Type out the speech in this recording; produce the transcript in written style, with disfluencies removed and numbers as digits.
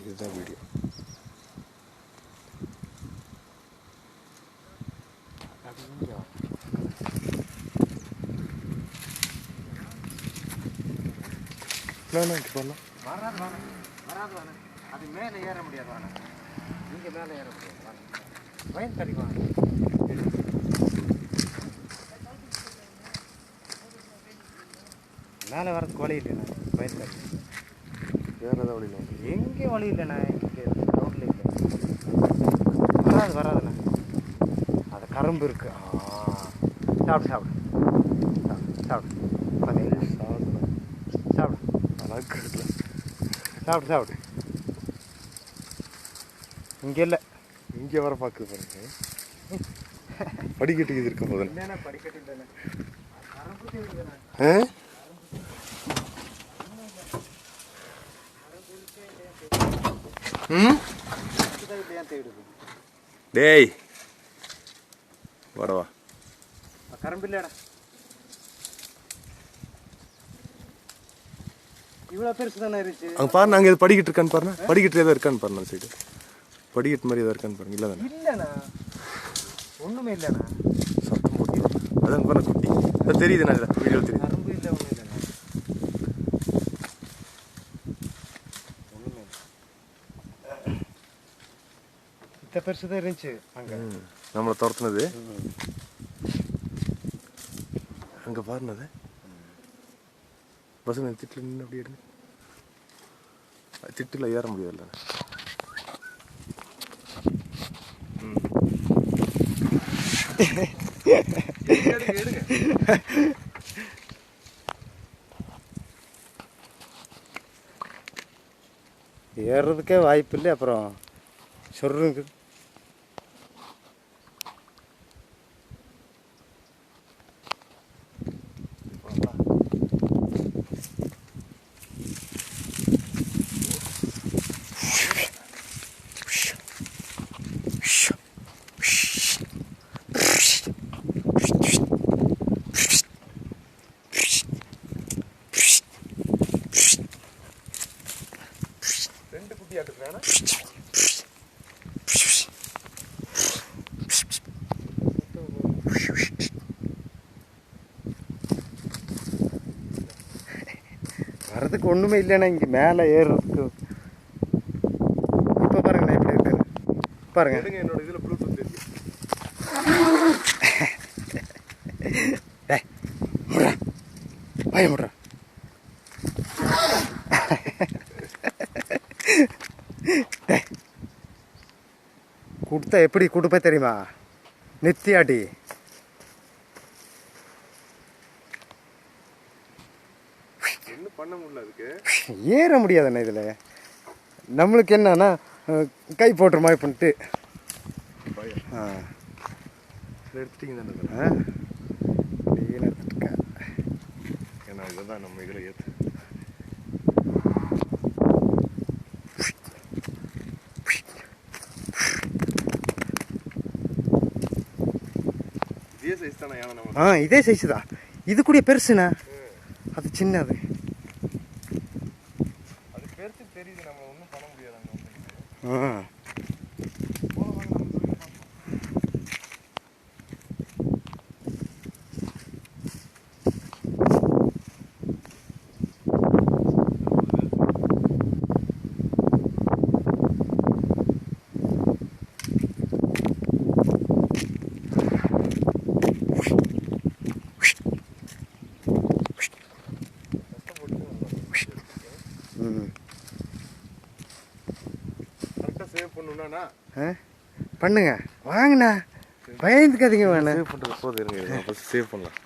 இதுதான் வீடியோ. வராது வராது. அது மேலே ஏற முடியாது. வாங்க இங்கே மேலே ஏற முடியாது. வாங்க வயல் கிடைக்கும். மேலே வரதுக்கு வழி இல்லைண்ணா. வயல் கிடைக்கும். வேறு ஏதாவது வழி இல்லை. எங்கேயும் வழி இல்லைண்ணா. இங்கே ரோட்டில் இல்லை. வராதுண்ணா. அது கரும்பு இருக்கு. சாப்பிடு சாப்பிடு சாப்பிடு சாப்பிடு சாப்பிடு சாப்பிடு. இங்கே இல்லை. இங்கே வர பார்க்குது பாருங்க. படிக்கட்டு இது இருக்க போது படிக்கட்டு இல்லைண்ணா. டேய் வரவா கரும்பு இல்லைடா. இவ்வளோ பெருசு தானே இருந்துச்சு. அங்கே பாருங்க. அங்கே எது படிக்கட்டு இருக்கான்னு பாருங்க. படிக்கட்டு எதாவது இருக்கான்னு பாருங்க. அந்த சைடு படிக்கட்டு மாதிரி எதாவது இருக்கான்னு பாருங்க. இல்லை தானே? இல்லைண்ணா ஒன்றுமே இல்லைண்ணா. சத்தம் போட்டி அதான் பாருங்க குட்டி. அது தெரியுதுண்ணா. இல்லை வீடியோ தெரியுது. கரும்பு இல்லை ஒன்றும் இல்லைண்ணா. ஒன்றுமே இல்லை. இத்த பெருசு தான் இருந்துச்சு அங்கே. நம்மளை துரத்துனது அங்கே பாருனது. பசங்க திட்டில் நின்று அப்படி எடுங்க. திட்டில் ஏற முடியாதுல்ல. ஏறுறதுக்கே வாய்ப்பு இல்லை. அப்புறம் சொல்லுங்க. ரெண்டு குட்டி ஆட்டுக்கிறானா? வரதுக்கு ஒன்றுமே இல்லைண்ணா. இங்கே மேலே ஏறுறதுக்கு இப்போ பாருங்கண்ணா எப்படி இருக்கு பாருங்க. என்னோட இதில் ப்ளூடூத் இருக்கு. பயம் விட்றா. கொடுத்தா எப்படி கொடுப்பே தெரியுமா? நித்தியாட்டி என்ன பண்ண முடியல. அதுக்கு ஏற முடியாதுண்ணா. இதில் நம்மளுக்கு என்னன்னா கை போட்டுற மாதிரி பண்ணிட்டு எடுத்துட்டீங்க தானே? எடுத்துட்டுருக்கேன். ஏன்னா இதுதான் நம்ம இதில் ஏற்று. இதே சைஸ் தானே? இதே சைஸ் தான். இது கூட பெருசுண்ணா. அது சின்னது. அது பெருசு தெரியுது. நம்ம ஒன்றும் பண்ண முடியாது. பண்ணுங்க வாங்கண்ணா. பயந்துக்காதீங்க வேணா. சேவ் பண்ணுறது போதும். இருங்க சேவ் பண்ணலாம்.